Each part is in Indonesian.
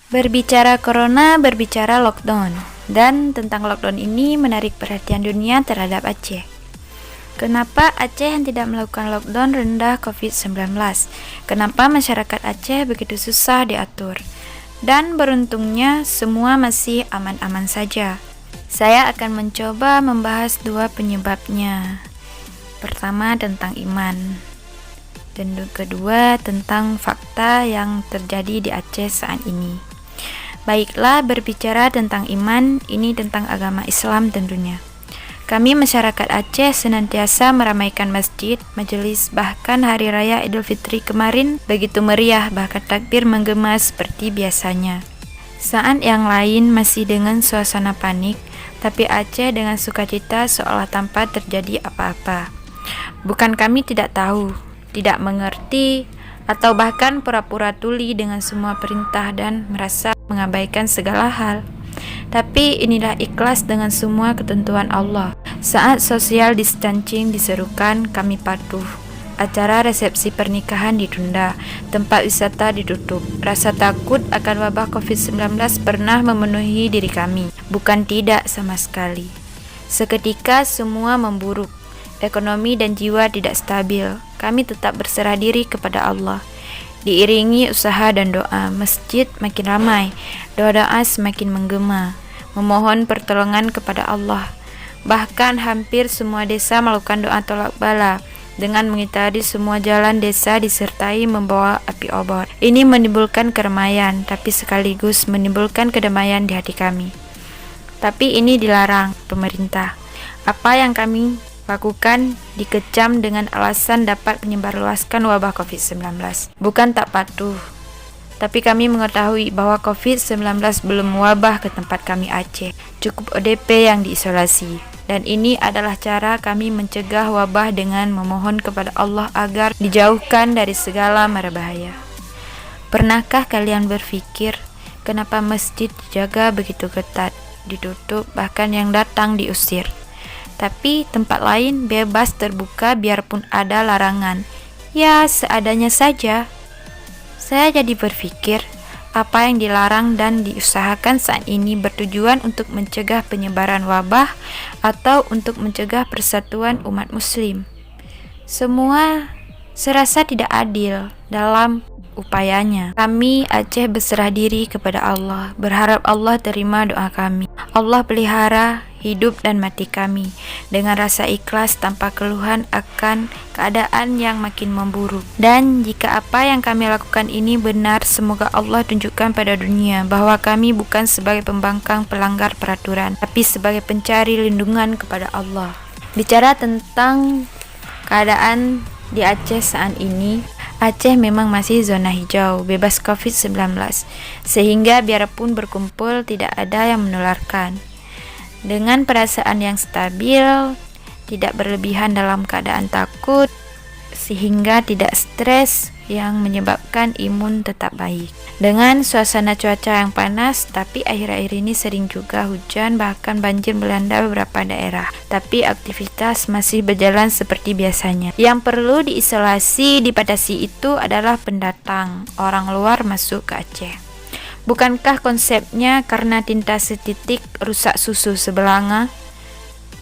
Berbicara corona, berbicara lockdown. Dan tentang lockdown ini menarik perhatian dunia terhadap Aceh. Kenapa Aceh yang tidak melakukan lockdown rendah COVID-19? Kenapa masyarakat Aceh begitu susah diatur? Dan beruntungnya semua masih aman-aman saja. Saya akan mencoba membahas dua penyebabnya. Pertama tentang iman, dan kedua tentang fakta yang terjadi di Aceh saat ini. Baiklah, berbicara tentang iman, ini tentang agama Islam tentunya. Kami masyarakat Aceh senantiasa meramaikan masjid, majelis, bahkan hari raya Idul Fitri kemarin begitu meriah, bahkan takbir menggema seperti biasanya. Saat yang lain masih dengan suasana panik, tapi Aceh dengan sukacita seolah tanpa terjadi apa-apa. Bukan kami tidak tahu, tidak mengerti, atau bahkan pura-pura tuli dengan semua perintah dan merasa mengabaikan segala hal. Tapi inilah ikhlas dengan semua ketentuan Allah. Saat social distancing diserukan, kami patuh. Acara resepsi pernikahan ditunda, tempat wisata ditutup. Rasa takut akan wabah COVID-19 pernah memenuhi diri kami. Bukan tidak sama sekali. Seketika semua memburuk. Ekonomi dan jiwa tidak stabil. Kami tetap berserah diri kepada Allah. Diiringi usaha dan doa, masjid makin ramai, doa-doa semakin menggema, memohon pertolongan kepada Allah. Bahkan hampir semua desa melakukan doa tolak bala dengan mengitari semua jalan desa disertai membawa api obor. Ini menimbulkan keramaian, tapi sekaligus menimbulkan kedamaian di hati kami. Tapi ini dilarang pemerintah. Apa yang kami lakukan dikecam dengan alasan dapat menyebarluaskan wabah COVID-19. Bukan tak patuh, tapi kami mengetahui bahwa COVID-19 belum wabah ke tempat kami Aceh. Cukup ODP yang diisolasi. Dan ini adalah cara kami mencegah wabah dengan memohon kepada Allah agar dijauhkan dari segala mara bahaya. Pernahkah kalian berpikir kenapa masjid dijaga begitu ketat, ditutup, bahkan yang datang diusir? Tapi tempat lain bebas terbuka biarpun ada larangan. Ya, seadanya saja. Saya jadi berpikir, apa yang dilarang dan diusahakan saat ini bertujuan untuk mencegah penyebaran wabah atau untuk mencegah persatuan umat muslim. Semua serasa tidak adil dalam upayanya. Kami Aceh berserah diri kepada Allah, berharap Allah terima doa kami. Allah pelihara hidup dan mati kami dengan rasa ikhlas tanpa keluhan akan keadaan yang makin memburuk. Dan jika apa yang kami lakukan ini benar, semoga Allah tunjukkan pada dunia bahwa kami bukan sebagai pembangkang pelanggar peraturan, tapi sebagai pencari lindungan kepada Allah. Bicara tentang keadaan di Aceh saat ini, Aceh memang masih zona hijau, bebas COVID-19, sehingga biarpun berkumpul tidak ada yang menularkan. Dengan perasaan yang stabil, tidak berlebihan dalam keadaan takut, sehingga tidak stres yang menyebabkan imun tetap baik. Dengan suasana cuaca yang panas, tapi akhir-akhir ini sering juga hujan, bahkan banjir melanda beberapa daerah. Tapi aktivitas masih berjalan seperti biasanya. Yang perlu diisolasi, dibatasi itu adalah pendatang, orang luar masuk ke Aceh. Bukankah konsepnya karena tinta setitik rusak susu sebelanga?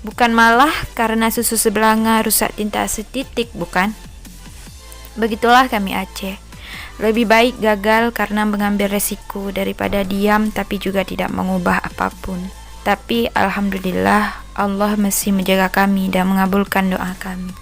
Bukan malah karena susu sebelanga rusak tinta setitik, bukan? Begitulah kami Aceh. Lebih baik gagal karena mengambil resiko daripada diam tapi juga tidak mengubah apapun. Tapi alhamdulillah Allah masih menjaga kami dan mengabulkan doa kami.